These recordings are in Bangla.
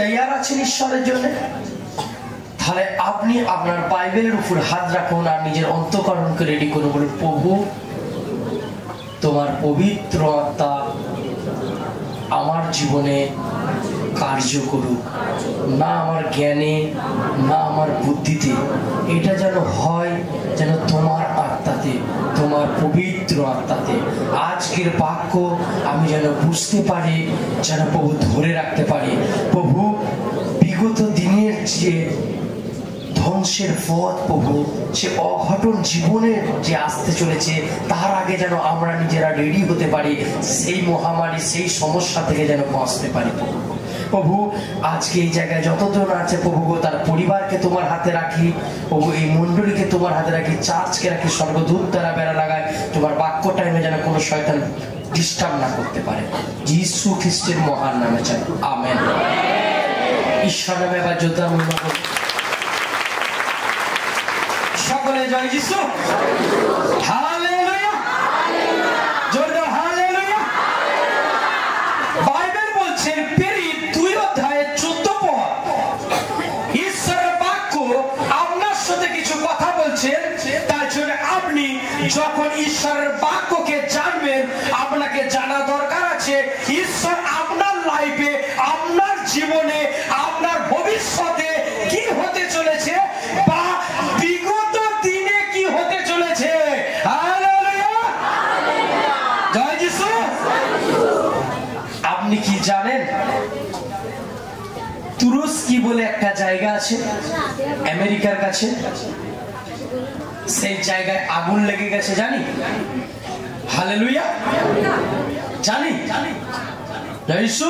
তৈয়ার আছেন ঈশ্বরের জন্য? তাহলে আপনি আপনার বাইবেলের উপর হাত রাখুন আর নিজের অন্তঃকরণকে রেডি করুন, বলুন প্রভু তোমার পবিত্র আত্মা আমার জীবনে কার্য করুক, না আমার জ্ঞানে না আমার বুদ্ধিতে, এটা যেন হয় যেন তোমার আত্মাতে, তোমার পবিত্র আত্মাতে। আজকের বাক্য আমি যেন বুঝতে পারি, যেন প্রভু ধরে রাখতে পারি। প্রভু বিগত দিনের যে ধ্বংসের পথ, প্রভু সে অঘটন জীবনের যে আসতে চলেছে, তার আগে যেন আমরা নিজেরা রেডি হতে পারি, সেই মহামারী সেই সমস্যা থেকে যেন বাঁচতে পারি। প্রভু আজকে এই জায়গায় যতজন আছে প্রভু তার পরিবারকে তোমার হাতে রাখি, প্রভু এই মন্ডলীকে তোমার হাতে রাখি, চার্চকে রাখি, স্বর্গদূত দ্বারা বেড়া লাগায়, তোমার বাক্য টাইমে যেন কোনো শয়তান ডিস্টার্ব না করতে পারে, যিশু খ্রিস্টের মহান নামে চাই, আমেন। ঈশ্বর নামে এবার যোদ্ধা মূল্য সকলে জয় যিশু, হালেলুয়া, জোরদার হালেলুয়া। বাইবেল বলছে প্রেরিত 2 অধ্যায়ে 14 পদ, ঈশ্বরের বাক্য আপনার সাথে কিছু কথা বলছেন। তার জন্য আপনি যখন ঈশ্বরের বাক্যকে জানবেন, আপনাকে জানা দরকার আছে ঈশ্বর আপনার লাইফে, আপনার জীবনে, আপনার ভবিষ্যতে কি হতে চলেছে বা বিগত দিনে কি হতে চলেছে। হালেলুয়া, জয় যিশু। আপনি কি জানেন তুরস্কি বলে একটা জায়গা আছে আমেরিকার কাছে, সেই জায়গায় আগুন লেগে গেছে, জানি? হালেলুয়া, জানি? জয় যিশু।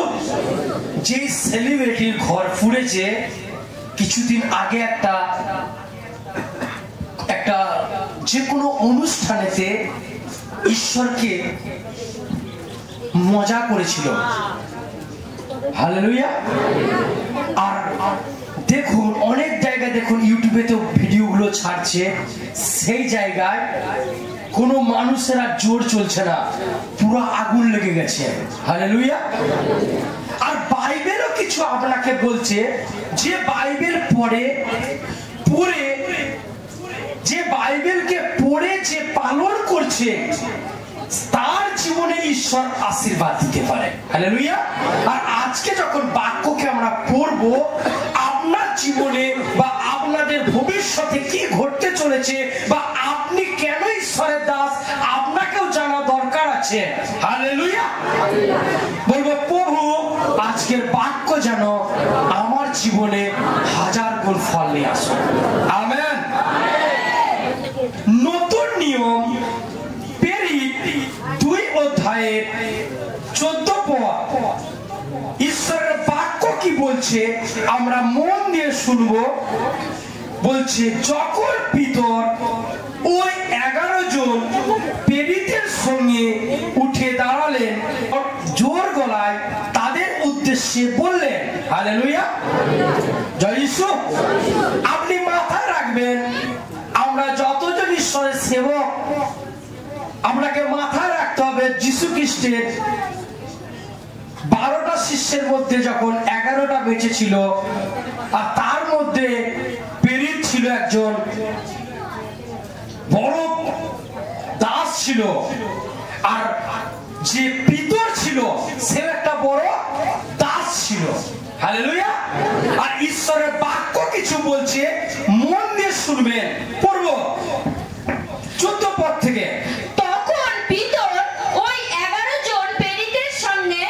যে সেলিব্রিটির ঘর পুড়েছে কিছুদিন আগে, একটা যে কোনো অনুষ্ঠানেতে ঈশ্বরকে মজা করেছিল। হালেলুয়া। আর দেখুন অনেক জায়গায়, দেখুন ইউটিউবে তো ভিডিওগুলো ছাড়ছে, সেই জায়গায় কোনো মানুষের আর জোর চলছে না, পুরো আগুন লেগে গেছে। হালেলুয়া। আর বাইবেলও কিছু আপনাকে বলছে, যে বাইবেল পড়ে যে বাইবেলকে পড়ে যে পালন করছে তার জীবনে ঈশ্বর আশীর্বাদ দিতে পারে। হালেলুয়া। আর আজকে যখন বাক্যকে আমরা পড়বো, আপনার জীবনে বা আপনাদের ভবিষ্যতে কি ঘটতে চলেছে বা আপনি কেন ঈশ্বরের দাস, আপনাকেও জানা দরকার আছে। হালেলুয়া। বলবো প্রভু আজকের বাক্য যেন আমার জীবনে 1000 গুণ ফল নিয়ে আসে, আমেন। নতুন নিয়ম প্রেরিত 2 অধ্যায়ে 14 পদ, ঈশ্বরের বাক্য কি বলছে আমরা মন দিয়ে শুনবো। বলছে যখন পিতর ওই 11 জন প্রেরিতের সঙ্গে উঠে দাঁড়ালেন, জোর গলায় তাদের উদ্দেশ্যে বললেন, হালেলুয়া, জয় যিশু। আপনি মাথায় রাখবেন, আমরা যতজন ঈশ্বরের সেবক, আপনাকে মাথায় রাখতে হবে যিশু খ্রিস্টের 12টা শিষ্যের মধ্যে যখন 11টা বেঁচে ছিল, আর তার মধ্যে প্রেরিত ছিল একজন বড় দাস ছিল, আর যে পিতর ছিল সে একটা বড় দাস ছিল। হালেলুয়া। আর ঈশ্বরের বাক্য কিছু বলছে, মন দিয়ে শুনবেন। পড়ব 14 পদ থেকে। তখন পিতর ওই 11 জন প্রেরিতের সঙ্গে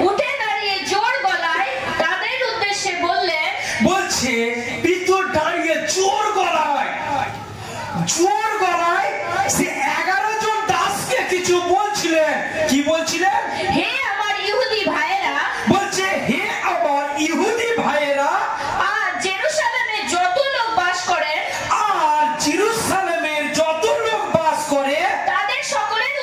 উঠে দাঁড়িয়ে জোর গলায় তাদের উদ্দেশ্যে বললেন, বলছে পিতর দাঁড়িয়ে জোর গলায় সে 11 জন দাসকে কিছু বলছিলেন। কি বলছিলেন? হে আমার ইহুদি ভাইয়েরা, বলছে হে আমার ইহুদি ভাইয়েরা, আর জেরুসালেমে যত লোক বাস করে, তাদের সকলের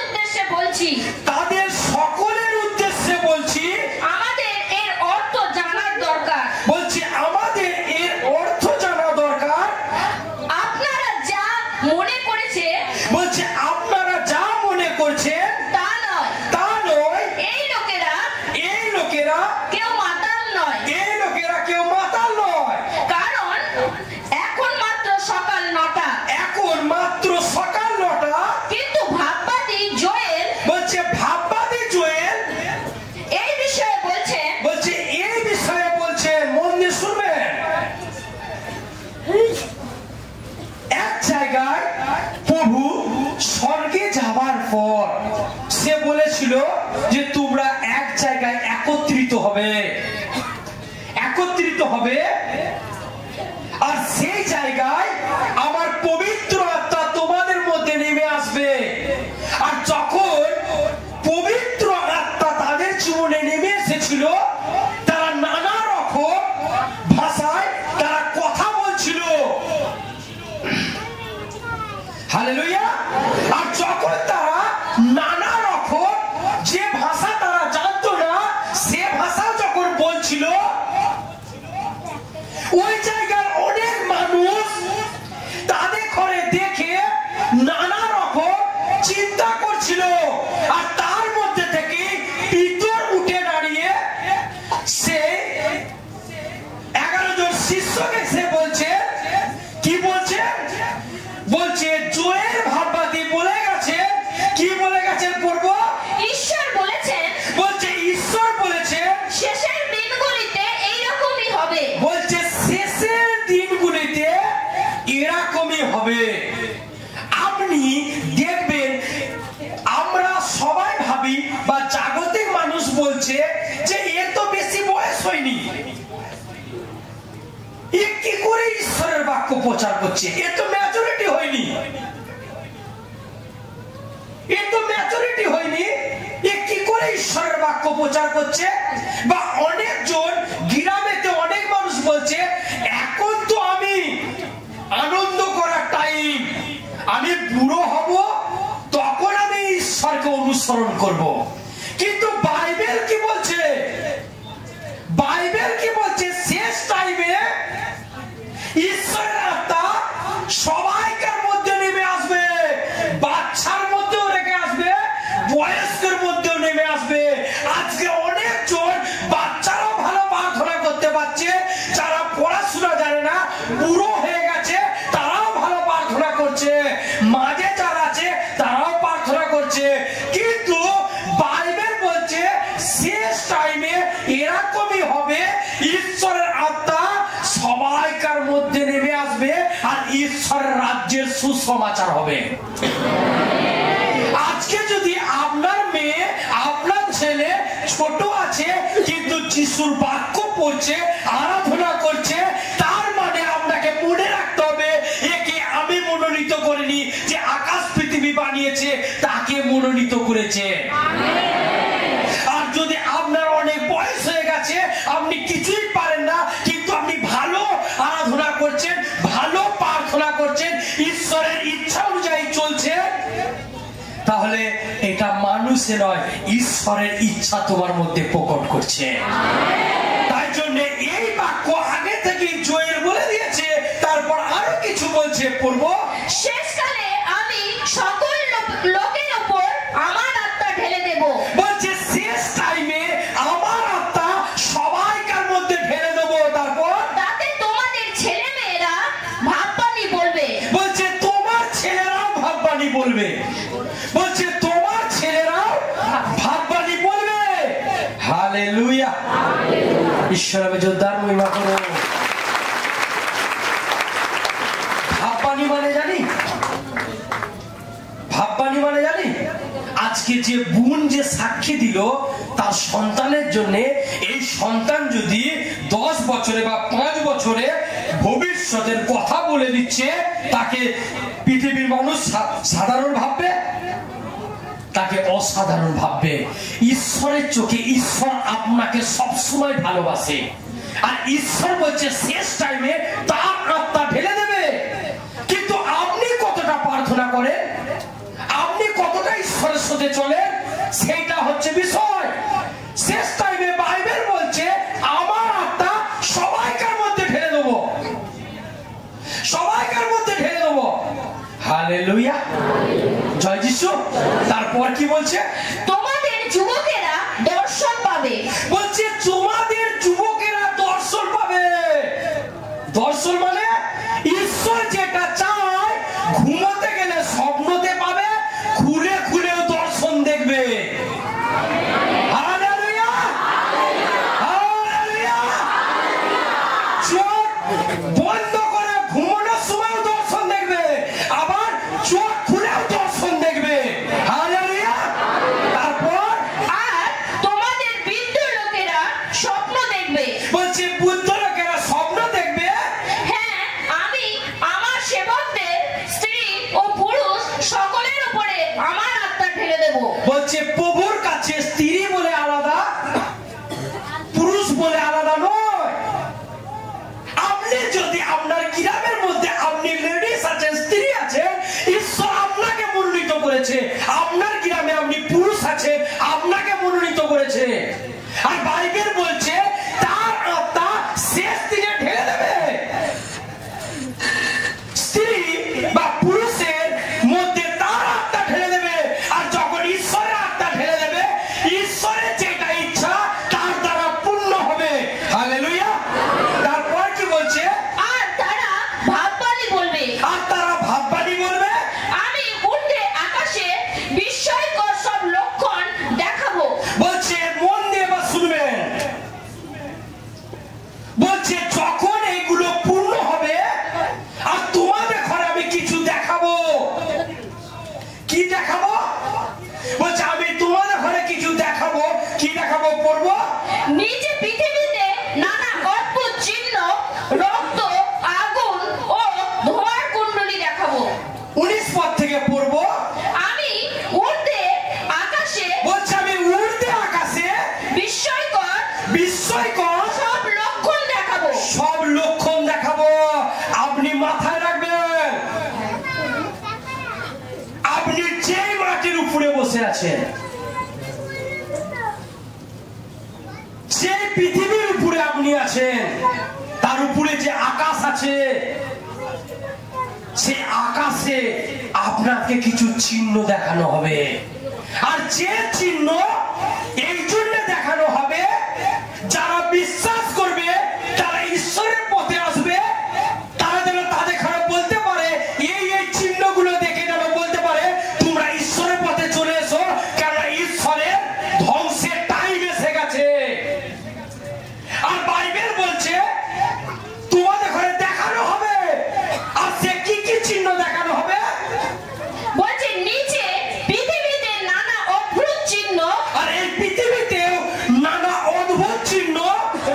উদ্দেশ্যে বলছি, আমাদের এর অর্থ জানার দরকার। বলছে আমাদের এর অর্থ জানা দরকার। আপনারা যা মনে করেছে, বলছে আপনারা যা মনে করছেন তা নয়, জায়গায় প্রভু স্বর্গে যাবার পর সে বলেছিল যে তোমরা এক জায়গায় একত্রিত হবে, আর সেই জায়গায় আমার পবিত্র আত্মা তোমাদের মধ্যে নেমে আসবে। আর যখন পবিত্র আত্মা তাদের জীবনে নেমে এসেছিল, তারা নানা রকম ভাষায় তারা কথা বলছিল। হালেলুয়া। আর যখন তারা নানা রকম যে ভাষা তারা জানতো না সে ভাষা যখন বলছিল, ওই জায়গার অনেক মানুষ তাদের ঘরে দেখে নানা রকম চিন্তা করছিল। আর তার মধ্যে থেকে পিতর উঠে দাঁড়িয়ে সে 11 জন শিষ্যকে সে বলছে, কি বলছে? বলছে জোয়ের ভাববাদী বলে গেছে। কি বলে গেছেন পড়বো? ঈশ্বর বলেছেন, বলছে ঈশ্বর বলেছেন শেষের দিনগুলিতে এইরকমই হবে। বলছে শেষের দিনগুলিতে এরকমই হবে। আপনি দেখবেন আমরা সবাই ভাবি বা জাগতিক মানুষ বলছে যে এর তো বেশি বয়স হয়নি, এ কি করে ঈশ্বরের বাক্য প্রচার করছে, এর তো ম্যাচুরিটি হয়নি, এ কি করে ঈশ্বরের বাক্য প্রচার করছে। বা অনেকজন গ্রামেতে অনেক মানুষ বলছে এখন তো আমি আনন্দ করার টাইম, আমি বুড়ো হব তখন আমি ঈশ্বরকে অনুসরণ করব। কিন্তু বাইবেল কি বলছে? বাইবেল কি বলছে? শেষ টাইমে ঈশ্বরের আত্মা সবাইকার মধ্যে নেমে আসবে, বাচ্চার মধ্যেও রেখে আসবে, বয়স্কের মধ্যেও নেমে আসবে। আজকে অনেকজন বাচ্চারাও ভালো প্রার্থনা করতে পারছে, যারা পড়াশোনা জানে না বুড়ো হয়ে গেছে তারাও ভালো প্রার্থনা করছে, মাঝে যারা আছে তারাও প্রার্থনা করছে। কিন্তু বাইবেল বলছে শেষ টাইমে এরকমই হবে, ঈশ্বরের আত্মা সবাইকার মধ্যে নেমে আসবে আর ঈশ্বরের রাজ্যের সুসমাচার হবে। আজকে যদি আপনার মেয়ে আপনার ছেলে ছোট আছে কিন্তু যিশুর বাক্য পড়ছে, আরাধনা করছে, তার মানে আপনাকে মনে রাখতে হবে একে আমি মনোনীত করিনি, যে আকাশ পৃথিবী বানিয়েছে তাকে মনোনীত করেছে। আর যদি আপনার অনেক বয়স হয়ে গেছে, আপনি কিছুই পারেন না, কিন্তু আপনি ভালো আরাধনা করছেন, ভালো প্রার্থনা করছেন, ঈশ্বরের ইচ্ছা অনুযায়ী চলছেন, তাহলে এটা মানুষে নয়, ঈশ্বরের ইচ্ছা তোমার মধ্যে প্রকট করছে। তাই জন্য এই বাক্য আগে থেকে জোয়েল বলে দিয়েছে, তারপর আরো কিছু বলছে, পড়বো। শেষকালে আমি সকল লোকের উপর আমার আত্মা ঢেলে দেব। বলছে শেষ টাইমে আমার আত্মা সবাইকার মধ্যে ঢেলে দেবো। তারপর তাতে তোমাদের ছেলে মেয়েরা ভাববাণী বলবে। বলছে তোমার ছেলেরাও ভাববাণী বলবে। বলছে তোমার ছেলেরাও ভাববাণী বলবে। হালেলুয়া। ঈশ্বর আমি জোরদার মহিমা করো। ভাববাণী মানে জানি, ভাববাণী মানে জানি আজকে যে বোন যে সাক্ষী দিল তার সন্তানের জন্য, এই সন্তান যদি 10 বছরে বা 5 বছরে ভবিষ্যতের কথা বলে দিচ্ছে, তাকে পৃথিবীর মানুষ সাধারণ ভাববে, তাকে অসাধারণ ভাববে। ঈশ্বরের চোখে ঈশ্বর আপনাকে সবসময় ভালোবাসে, আর ঈশ্বর বলছে শেষ টাইমে তার আত্মা ঢেলে দেবে। কিন্তু আপনি কতটা প্রার্থনা করেন, আপনি কতটা ঈশ্বরের সাথে চলেন, সেইটা হচ্ছে বিষয়। শেষ টাইমে বাইবেল বলছে আমার আত্মা সবাইকার মধ্যে ঢেলে দেবো, সবাইকার মধ্যে ঢেলে দেবো। হালেলুয়া, জয় যিশু। তারপর কি বলছে? তোমাদের যুবকেরা দর্শন পাবে। বলছে তোমাদের যুবকেরা দর্শন পাবে। দর্শন মানে ঈশ্বর যেটা চায়, ঘুমোতে গেলে স্বপ্নতে পাবে, খুলে খুলেও দর্শন দেখবে। Hallelujah, hallelujah. চোখ বন্ধ করে ঘুমানোর সময় দর্শন দেখবে, আবার বলছে প্রভুর কাছে স্ত্রী বলে আলাদা, পুরুষ বলে আলাদা নয়। আপনি যদি আপনার গ্রামের মধ্যে আপনি লেডিস আছেন, স্ত্রী আছেন, ঈশ্বর আপনাকে মনোনীত করেছে। আপনার গ্রামে আপনি পুরুষ আছে, আপনাকে মনোনীত করেছে। আর বাইবেল বলছে তার আত্মা শেষ দিনে ঢেলে দেবে। স্ত্রী বা পুরুষের মধ্যে তার আত্মা ঢেলে দেবে। আর যখন ঈশ্বরের আত্মা ঢেলে দেবে, ঈশ্বরের যেটা ইচ্ছা তার দ্বারা পূর্ণ হবে। হালেলুয়া। তারপর কি বলছে? আর তারা ভাববাণী বলবে। আর তারা ভাববাণী বলবে। আমি উঠে আকাশে বিস্ময়কর সব লক্ষণ দেখাবো। বলছে মন দিয়ে বা শুনবেন। বলছে যখন এইগুলো পূর্ণ হবে আর তোমাদের ঘরে আমি কিছু দেখাবো। কি দেখাবো? বলছে আমি তোমাদের ঘরে কিছু দেখাবো। কি দেখাবো? পড়বো। নিচে পৃথিবীতে নানা অদ্ভুত চিহ্ন, রক্ত, আগুন ও ধোঁয়ার কুণ্ডলী দেখাবো। 19 পদ থেকে পড়বো। আমি উঠে আকাশে, বলছে আমি উড়তে আকাশে বিস্ময়কর বিস্ময়কর সব লক্ষণ দেখাবো। সব লক্ষণ দেখাবো। আপনি মাথায় রাখবেন, আপনি যে মাটির উপরে বসে আছেন, যে পৃথিবীর উপরে আপনি আছেন, তার উপরে যে আকাশ আছে, সে আকাশে আপনাকে কিছু চিহ্ন দেখানো হবে। আর যে চিহ্ন এই জন্য দেখানো হবে, যারা বিশ্বাস করবে, তারা ঈশ্বরের পথে আসবে, তারা যেন তাদের ঘরে বলতে পারে, এই এই চিহ্নগুলো দেখে যেন বলতে পারে তোমরা ঈশ্বরের পথে চলে এসো, কেন ঈশ্বরের ধ্বংসের টাইম এসে গেছে। আর বাইবেল বলছে তোমাদের ঘরে দেখানো হবে। আর সে কি কি চিহ্ন দেখানো হবে? বলছে নিচে পৃথিবীতে নানা অদ্ভুত চিহ্ন, আর এই পৃথিবীতেও নানা অদ্ভুত চিহ্ন,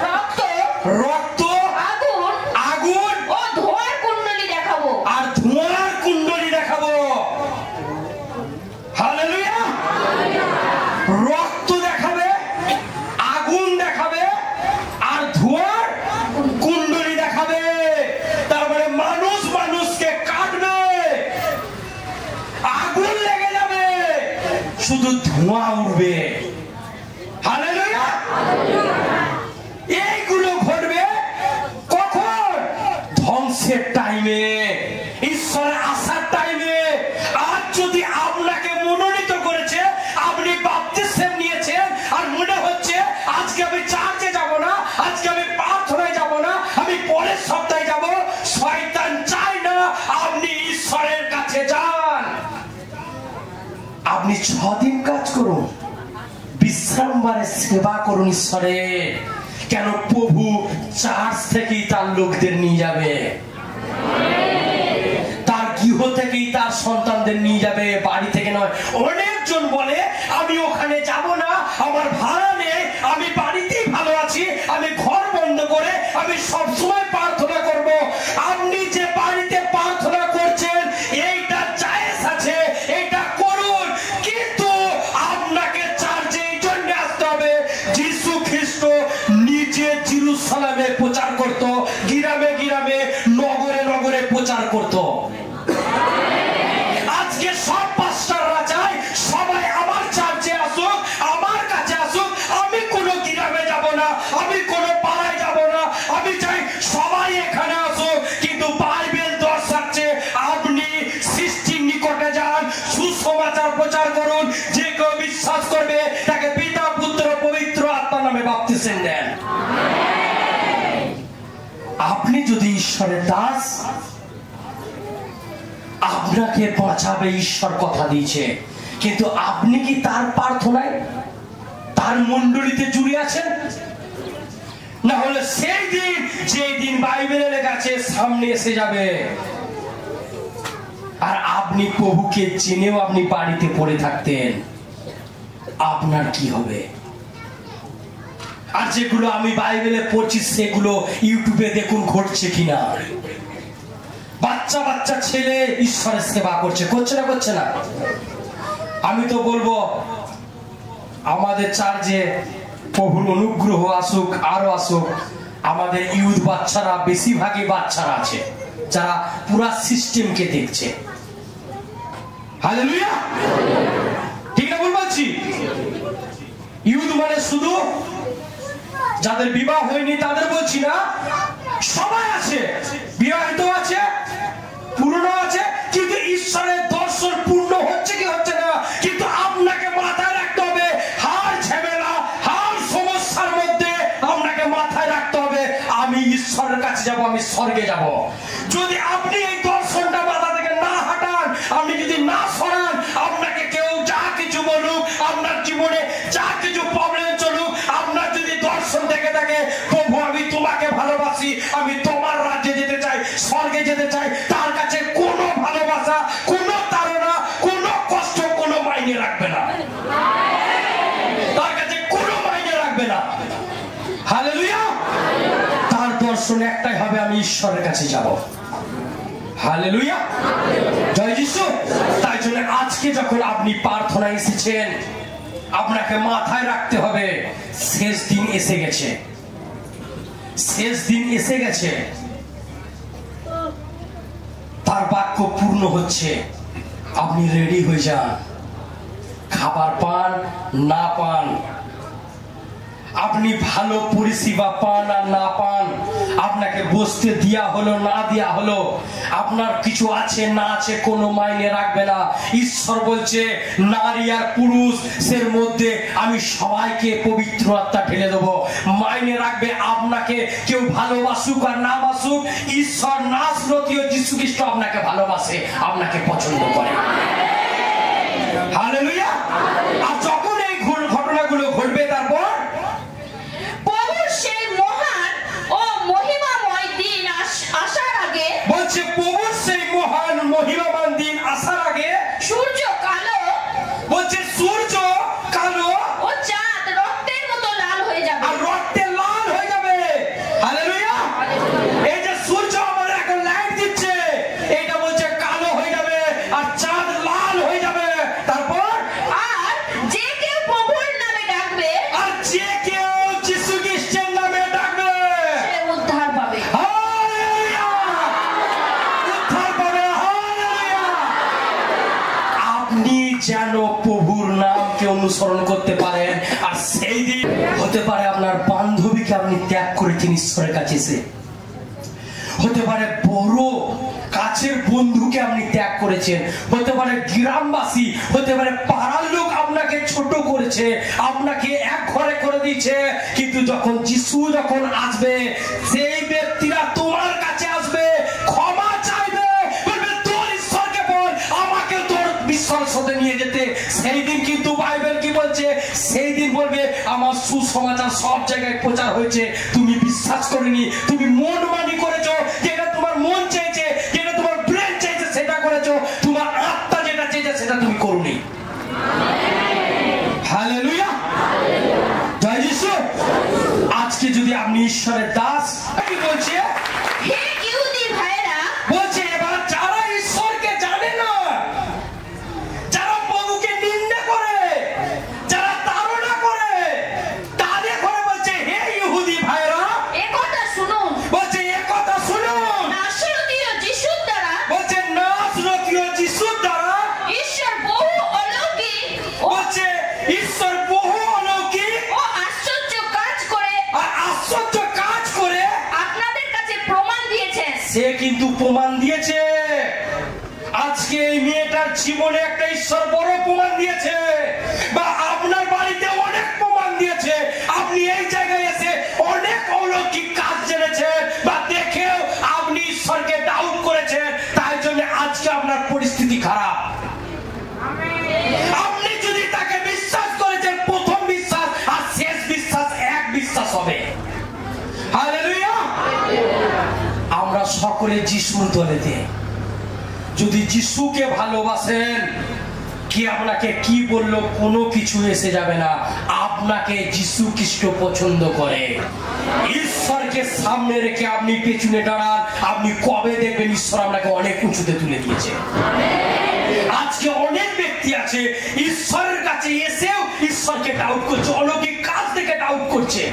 রক্ত, রক্ত, আগুন আগুন ও ধোঁয়ার কুণ্ডলী দেখাবো। আর ধোঁয়ার কুণ্ডলী দেখাবো। হালেলুয়া। রক্ত দেখাবে, আগুন দেখাবে, আর ধোঁয়ার কুণ্ডলী দেখাবে। তারপরে মানুষ মানুষকে কাটবে, আগুন লেগে যাবে, শুধু ধোঁয়া উঠবে। হালেলুয়া। এইগুলো ঘটবে কখন? ধ্বংসের টাইমে, ঈশ্বরের আসার টাইমে। আজ যদি আপনাকে মনোনীত করেছে, আপনি বাপ্তিস্ম নিয়েছেন, আর মনে হচ্ছে আজকে আমি চার্চে যাব না, আজকে আমি প্রার্থনায় যাব না, আমি পরের সপ্তাহে যাব, শয়তান চায় না আপনি ঈশ্বরের কাছে যান। আপনি 6 দিন কাজ করুন, বিশ্রামবারে সেবা করুন ঈশ্বরের। কেন? প্রভু চার্চ থেকেই তার লোকদের নিয়ে যাবে, তার গৃহ থেকেই তার সন্তানদের নিয়ে যাবে, বাড়ি থেকে নয়। অনেকজন বলে আমি ওখানে যাব না, আমার ভাড়া নেই, আমি বাড়িতেই ভালো আছি, আমি ঘর বন্ধ করে আমি সবসময় প্রার্থনা করব। আপনি যে বাড়িতে প্রার্থনা করছেন এইটা জায়েজ আছে, এটা করুন, কিন্তু আপনাকে চার্চে এই জন্য আসতে হবে। যিশু খ্রিস্ট নিজে জেরুজালেমে প্রচার করত, গ্রামে গ্রামে, নগরে নগরে প্রচার করত। আজকে সব পাস্টাররা চায় সবাই আমার চার্চে আসুক, আমার কাছে আসুক, আমি কোনো গ্রামে যাব না, আমি কোনো পাড়ায় যাব না, আমি চাই সবাই এখানে আসুক। কিন্তু বাইবেল দর্শাচ্ছে আপনি সৃষ্টির নিকটে যান, সুসমাচার প্রচার করুন, যে কেউ বিশ্বাস করবে তাকে পিতা পুত্র পবিত্র আত্মা নামে বাপ্তিস্ম দেন। আপনি যদি ঈশ্বরের দাস, আপনাকে বাঁচাবে, ঈশ্বর কথা দিয়েছে, কিন্তু আপনি কি তার প্রার্থনায়, তার মণ্ডলীতে জুড়ে আছেন? না হলে সেই দিন, যে দিন বাইবেলে লেখা আছে, সামনে এসে যাবে, আর আপনি প্রভুকে জেনেও আপনি বাড়িতে পড়ে থাকতেন, আপনার কি হবে? আর যেগুলো আমি বাইবেলে পড়ছি সেগুলো ইউটিউবে দেখুন ঘটছে কিনা। বাচ্চা বাচ্চা ছেলে ঈশ্বরের সেবা করছে, করছে না? করছে না? আমি তো বলবো আমাদের চার্চে প্রভুর অনুগ্রহ আসুক, আরো আসুক। আমাদের ইউথ বাচ্চারা, বেশিরভাগই বাচ্চারা আছে যারা পুরা সিস্টেমকে দেখছে। হালেলুয়া, ঠিক না ভুল বলছি? ইউথ মানে শুধু যাদের বিবাহ হয়নি তাদের বলছি না, সবাই আছে, বিবাহিত আছে, পুরনো আছে, কিন্তু ঈশ্বরের দর্শন পূর্ণ হচ্ছে কি হচ্ছে না। কিন্তু আপনাকে মাথায় রাখতে হবে, হার ঝামেলা, হার সমস্যার মধ্যে আপনাকে মাথায় রাখতে হবে আমি ঈশ্বরের কাছে যাব, আমি স্বর্গে যাব। যদি আপনি এই দর্শনটা মাথা থেকে না হাঁটান, আপনি যদি না সরান, আপনাকে কেউ যা কিছু বলুক, আপনার জীবনে যা কিছু প্রবলেম চলুক, আপনার যদি দর্শন থেকে থাকে প্রভু আমি তোমাকে ভালোবাসি, আমি তোমার রাজ্যে যেতে চাই, স্বর্গে যেতে চাই, তার কাছে কোনো ভালোবাসা, কোনো তাড়না, কোনো কষ্ট, কোনো মাইনে রাখবে না, তার কাছে কোনো মাইনে রাখবে না। হালেলুয়া, তার দর্শন একটাই হবে, আমি ঈশ্বরের কাছে যাব। হালেলুয়া, জয় যিশু। তাই জন্য আজকে যখন আপনি প্রার্থনায় এসেছেন, আপনাকে মাথায় রাখতে হবে শেষ দিন এসে গেছে, শেষ দিন এসে গেছে, তার বাক্য পূর্ণ হচ্ছে। আপনি রেডি হয়ে যান, খাবার পান না পান, আপনি ভালো পরিষেবা পান আর না পান, আপনাকে বসতে দেয়া হলো না দেয়া হলো, আপনার কিছু আছে না আছে কোনো মাইনে রাখবে না। ঈশ্বর বলছে নারী আর পুরুষের মধ্যে আমি সবাইকে পবিত্র আত্মা ঢেলে দেবো। মাইনে রাখবে আপনাকে কেউ ভালোবাসুক আর না বাসুক, ঈশ্বর নাসরতীয় যীশু খ্রিস্ট আপনাকে ভালোবাসে, আপনাকে পছন্দ করে। হালেলুয়া। আর যখন এই ঘটনাগুলো ঘটবে, তারপর সেই মহান ও মহিমাময় দিন আসার আগে, বলছে প্রভুর সেই মহান মহিমাবান দিন আসার আগে সূর্য কালো, বলছে সূর্য কালো ও চাঁদ রক্তের মতো লাল হয়ে যাবে, আর রক্তে লাল হয়ে যাবে। হালেলুয়া। এই যে সূর্য আমাদের এখন লাইট দিচ্ছে, এটা বলছে কালো হয়ে যাবে আর চাঁদ লাল হয়ে যাবে। তারপর আর যে কেউ প্রভুর নামে ডাকবে, আর যে কেউ যীশু খ্রিস্টের নামে ডাকবে সে উদ্ধার পাবে। হালেলুয়া, উদ্ধার পাবে। হালেলুয়া। আপনি যেন প্রভুর নামকে অনুসরণ করতে পারেন, আর সেই দিন হতে পারে আপনার বান্ধবীকে আপনি ত্যাগ করেছেন ঈশ্বরের কাছে এসে, হতে পারে বড় কাছের বন্ধুকে আপনি ত্যাগ করেছেন, হতে পারে গ্রামবাসী, হতে পারে পাড়ার লোক আপনাকে ছোট করেছে, আপনাকে এক ঘরে করে দিয়েছে। কিন্তু যখন যিশু যখন আসবে, সেই ব্যক্তিরা তোমার কাছে আসবে, ক্ষমা চাইবে, বলবে তোর ঈশ্বরকে বল আমাকে তোর বিশ্বাসের সাথে নিয়ে যেতে। সেই দিন কিন্তু বাইবেল কি বলছে, সেই দিন বলবে আমার সুসমাচার সব জায়গায় প্রচার হয়েছে, তুমি বিশ্বাস করনি, তুমি মন মানি করেছো, যেটা তোমার মন চাইছে, যেটা তোমার ব্রেন চাইছে সেটা করেছো, তোমার আত্মা যেটা চাইছে সেটা তুমি করনি। হালেলুয়া, জয় যিশু। আজকে যদি আপনি ঈশ্বরের দাস, কি বলছে, হে ইহুদি ভাইরা, বলছে এবার যারা ঈশ্বরকে জানে না, যারা প্রভুকে নিন্দা করে, যারা তাড়না করে, তাদের ঘরে বলছে হে ইহুদি ভাইরা, একথা শুনুন, বলছে একথা শুনুন, নাসরতীয় যিশুর দ্বারা, বলছে নাসরতীয় যিশুর দ্বারা, ঈশ্বর বহু অলৌকিক বলছে ঈশ্বর বহু অলৌকিক ও আশ্চর্য কাজ করে, আর আশ্চর্য কাজ করে আপনাদের কাছে প্রমাণ দিয়েছেন। সে কিন্তু প্রমাণ দিয়েছে। আজকে এই মেয়েটার জীবনে একটা ঈশ্বর বড় প্রমাণ দিয়েছে, বা আপনার বাড়িতে অনেক প্রমাণ দিয়েছে। আপনি এই জায়গায় এসে অনেক অলৌকিক কাজ জেনেছেন, বা দেখেও আপনি ঈশ্বরকে ডাউট করেছেন, তাই জন্য আজকে আপনার পরিস্থিতি খারাপ। আপনি যদি তাকে বিশ্বাস করেছেন, প্রথম বিশ্বাস আর শেষ বিশ্বাস এক বিশ্বাস হবে। হালেলুয়া। আমরা সকলে যিশুর দলেতে। যদি যিশুকে ভালোবাসেন, কি আপনাকে কি বললো কোনো কিছু এসে যাবে না। আপনাকে যিশু খ্রিস্ট পছন্দ করে। ঈশ্বরকে সামনে রেখে আপনি পেছনে দাঁড়ান, আপনি কবে দেখবেন ঈশ্বর আপনাকে অনেক উঁচুতে তুলে দিয়েছে। আজকে অনেক ব্যক্তি ব্যক্তি আছে ঈশ্বরের কাছে এসেও ঈশ্বরকে ডাউট করছে, অলৌকিক কাজ থেকে ডাউট করছে।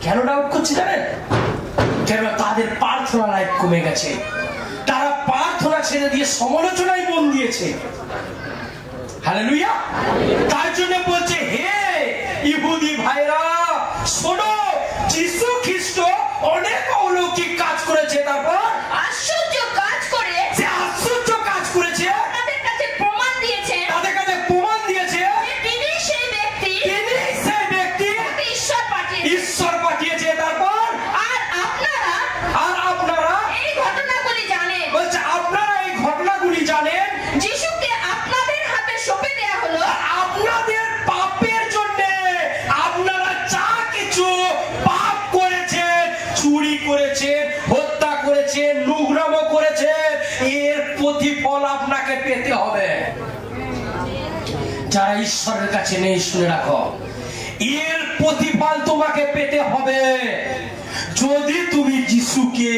কেন ডাউট করছে জানেন? কেন? তাদের প্রার্থনা লাইফ কমে গেছে, তারা প্রার্থনা ছেড়ে দিয়ে সমালোচনায় মন দিয়েছে। হালেলুয়া। তার জন্য বলছে, হে ইহুদি ভাইরা শোনো, যিশু খ্রিস্ট অনেক অলৌকিক কাজ করেছে, তারপর আশ্চর্য কাজ করে, সে আশ্চর্য কাজ করেছে, তাদের কাছে প্রমাণ দিয়েছে, তাদের কাছে প্রমাণ দিয়েছে যে তিনি সেই ব্যক্তি, ঈশ্বর পাঠিয়েছে। তারপর আর আপনারা এই ঘটনাগুলি জানেন। বলছে আপনারা এই ঘটনাগুলি জানেন। যিশুকে আপনাদের হাতে সঁপে দেয়া হলো, আপনাদের পাপের জন্য আপনারা যা কিছু পাপ করেছেন, চুরি করেছেন, হত্যা করেছেন, নোংরামো করেছেন, এর প্রতিফল আপনাকে পেতে হবে। যারা ঈশ্বরের কাছে নেই শুনে রাখো, এর প্রতিফল তোমাকে পেতে হবে। যদি তুমি যিশুকে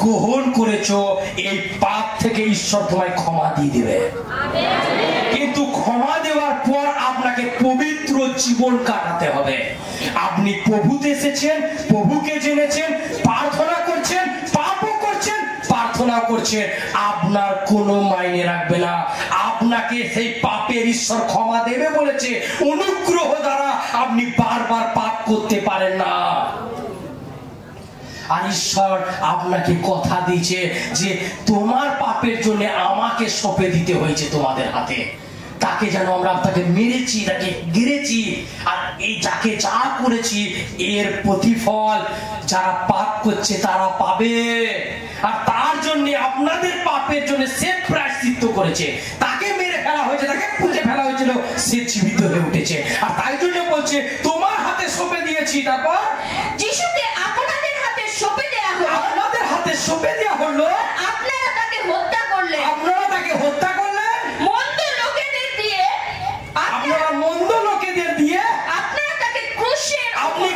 গ্রহণ করেছো, এই পাপ থেকে ঈশ্বর তোমায় ক্ষমা দিয়ে দেবে। কিন্তু ক্ষমা দেওয়ার পর আপনাকে পবিত্র জীবন কাটাতে হবে। আপনি প্রভুতে এসেছেন, প্রভুকে জেনেছেন, প্রার্থনা করছেন, পাপও করছেন, প্রার্থনা করছেন, আপনার কোনো মাইনে রাখবে না। আপনাকে সেই পাপের ঈশ্বর ক্ষমা দেবে বলেছে, অনুগ্রহ দ্বারা আপনি বারবার পাপ করতে পারেন না। আর ঈশ্বর আপনাকে কথা দিয়েছে যে তোমার পাপের জন্য আমাকে সঁপে দিতে হয়েছে তোমাদের হাতে। তাকে যেন আমরা তাকে মেরেছি, তাকে গিরেছি, আর এই যাকে যা করেছি এর প্রতিফল যারা পাপ করছে তারা পাবে। আর তার জন্য আপনাদের পাপের জন্য সে প্রায়শ্চিত্ত করেছে, তাকে মেরে ফেলা হয়েছে, তাকে পুঁতে ফেলা হয়েছিল, সে জীবিত হয়ে উঠেছে। আর তাই জন্য বলছে তোমার হাতে সঁপে দিয়েছি। তারপর যিশুকে আপনাদের হাতে সঁপে দেয়া হলো, আপনাদের হাতে সঁপে দেওয়া হলো, আপনারা তাকে হত্যা করলেন, আপনারা তাকে হত্যা করলেন, মন্দ লোকেদের দিয়ে, আপনারা মন্দ লোকেদের দিয়ে, আপনারা তাকে আপনি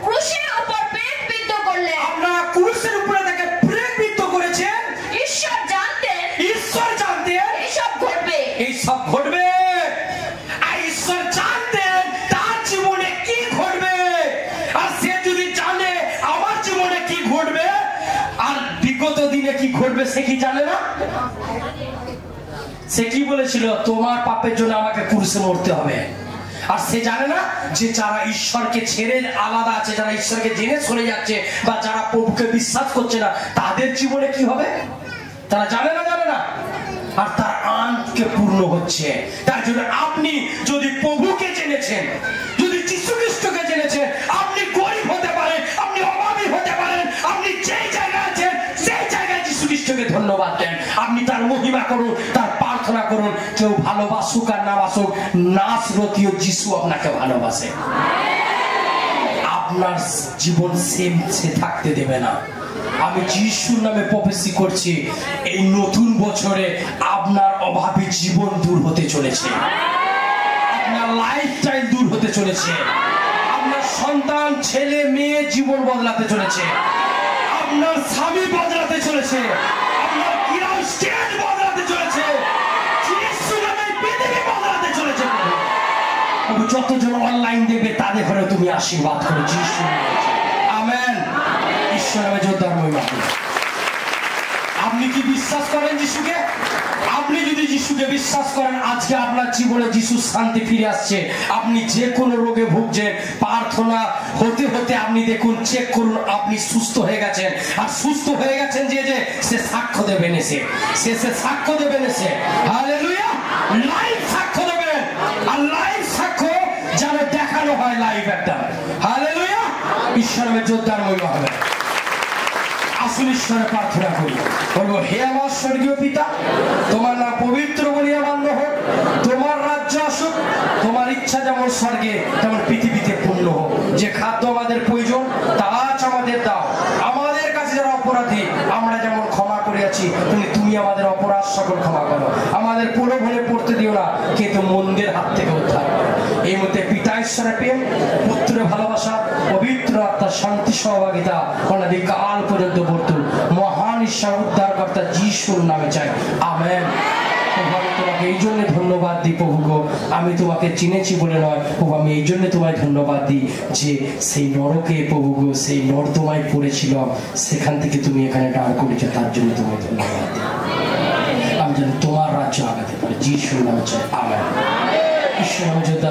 ক্রুশের উপর পেটবিদ্ধ করলেন। আপনারা ক্রুশের উপরে তাকে প্রেরিত করেছেন। ঈশ্বর জানতেন এইসব ঘটবে। আর ঈশ্বর জানতেন তার জীবনে কি ঘটবে। আর সে যদি জানে আমার জীবনে কি ঘটবে আর বিগত দিনে কি ঘটবে, সে কি জানে না? সে কি বলেছিল? তোমার পাপের জন্য আমাকে ক্রুশে মরতে হবে। আর সে জানে না যে যারা ঈশ্বরকে ছেড়ে আলাদা আছে, যারা ঈশ্বরকে জেনে সরে যাচ্ছে, বা যারা প্রভুকে বিশ্বাস করছে না, তাদের জীবনে কি হবে তারা জানে না। আর তার আনকে পূর্ণ হচ্ছে। তার জন্য আপনি যদি প্রভুকে জেনেছেন, যদি যীশু খ্রিস্টকে জেনেছেন, আপনি গরিব হতে পারেন, আপনি অভাবী হতে পারেন, আপনি যেই জায়গায় আছেন সেই জায়গায় যীশু খ্রিস্টকে ধন্যবাদ দেন। আপনি তার মহিমা করুন, তার প্রার্থনা করুন। কেউ ভালোবাসুক আর না বাসুক, নাসরতীয় যীশু আপনাকে ভালোবাসে। আপনার জীবন সেম সে থাকতে দেবে না। আমি যিশুর নামে প্রফেসি করছি, এই নতুন বছরে আপনার অভাবী জীবন দূর হতে চলেছে, আপনার লাইফস্টাইল দূর হতে চলেছে, আপনার সন্তান, ছেলে মেয়ে জীবন বদলাতে চলেছে, আপনার স্বামী বদলাতে চলেছে, আপনার ক্রীড়া স্টেজ বদলাতে চলেছে, যিশুর নামে পৃথিবী বদলাতে চলেছে। যতজন অনলাইন দেবে তাদের ঘরে তুমি আশীর্বাদ করো যিশু। আমেন। ঈশ্বরের জোরদার মহিমা। আপনি কি বিশ্বাস করেন যিশুকে? আপনি যদি যিশুকে বিশ্বাস করেন, আজকে আপনার জীবনে যিশুর শান্তি ফিরে আসছে। আপনি যে কোনো রোগে ভুগছেন, প্রার্থনা হতে হতে আপনি দেখুন, চেক করুন, আপনি সুস্থ হয়ে গেছেন। আর সুস্থ হয়ে গেছেন যে সে সাক্ষ্য দেবেন, সে সাক্ষ্য দেবেন, হালেলুয়া, লাইভ সাক্ষ্য দেবেন। আর লাইভ সাক্ষ্য যেন দেখানো হয়, লাইভ একটা। হালেলুয়া। ঈশ্বরের জোরদার মহিমা হবে। আসুন ঈশ্বরে প্রার্থনা করি, বলবো, হে আমার স্বর্গীয় পিতা, তোমার নাম পবিত্র বলিয়া মান্য হোক, তোমার রাজ্য আসুক, তোমার ইচ্ছা যেমন স্বর্গে তেমন পৃথিবীতে পূর্ণ হোক। যে খাদ্য আমাদের প্রয়োজন তা আজ আমাদের দাও। আমাদের কাছে যারা অপরাধী আমরা যেমন ক্ষমা করিয়াছি, তুমি আমাদের অপরাধ সকল ক্ষমা করো। আমাদের প্রলোভনে পড়তে দিও না, কিন্তু মন্দের হাত থেকে উদ্ধার করো। এই মধ্যে পিতা ঈশ্বরের প্রেম, পুত্রের ভালোবাসা, পবিত্র আত্মার শান্তি সহভাগিতা অনাদি কাল পর্যন্ত বর্তুল। মহান ঈশ্বর উদ্ধারকর্তা যিশুর নামে চাই, আমেন। প্রভু আমি তোমাকে এই জন্য ধন্যবাদ দিই প্রভু গো, আমি তোমাকে চিনেছি বলে নয় প্রভু, আমি এই জন্য তোমায় ধন্যবাদ দিই যে সেই নরকে প্রভু গো, সেই নর্দমায় পড়েছিলাম, সেখান থেকে তুমি এখানে দাঁড় করেছো, তার জন্য তোমায় ধন্যবাদ দিই। আমি যেন তোমার রাজ্য আগাতে পারি, যিশুর নামে চাই, আমেন। ঈশ্বর নামে যদি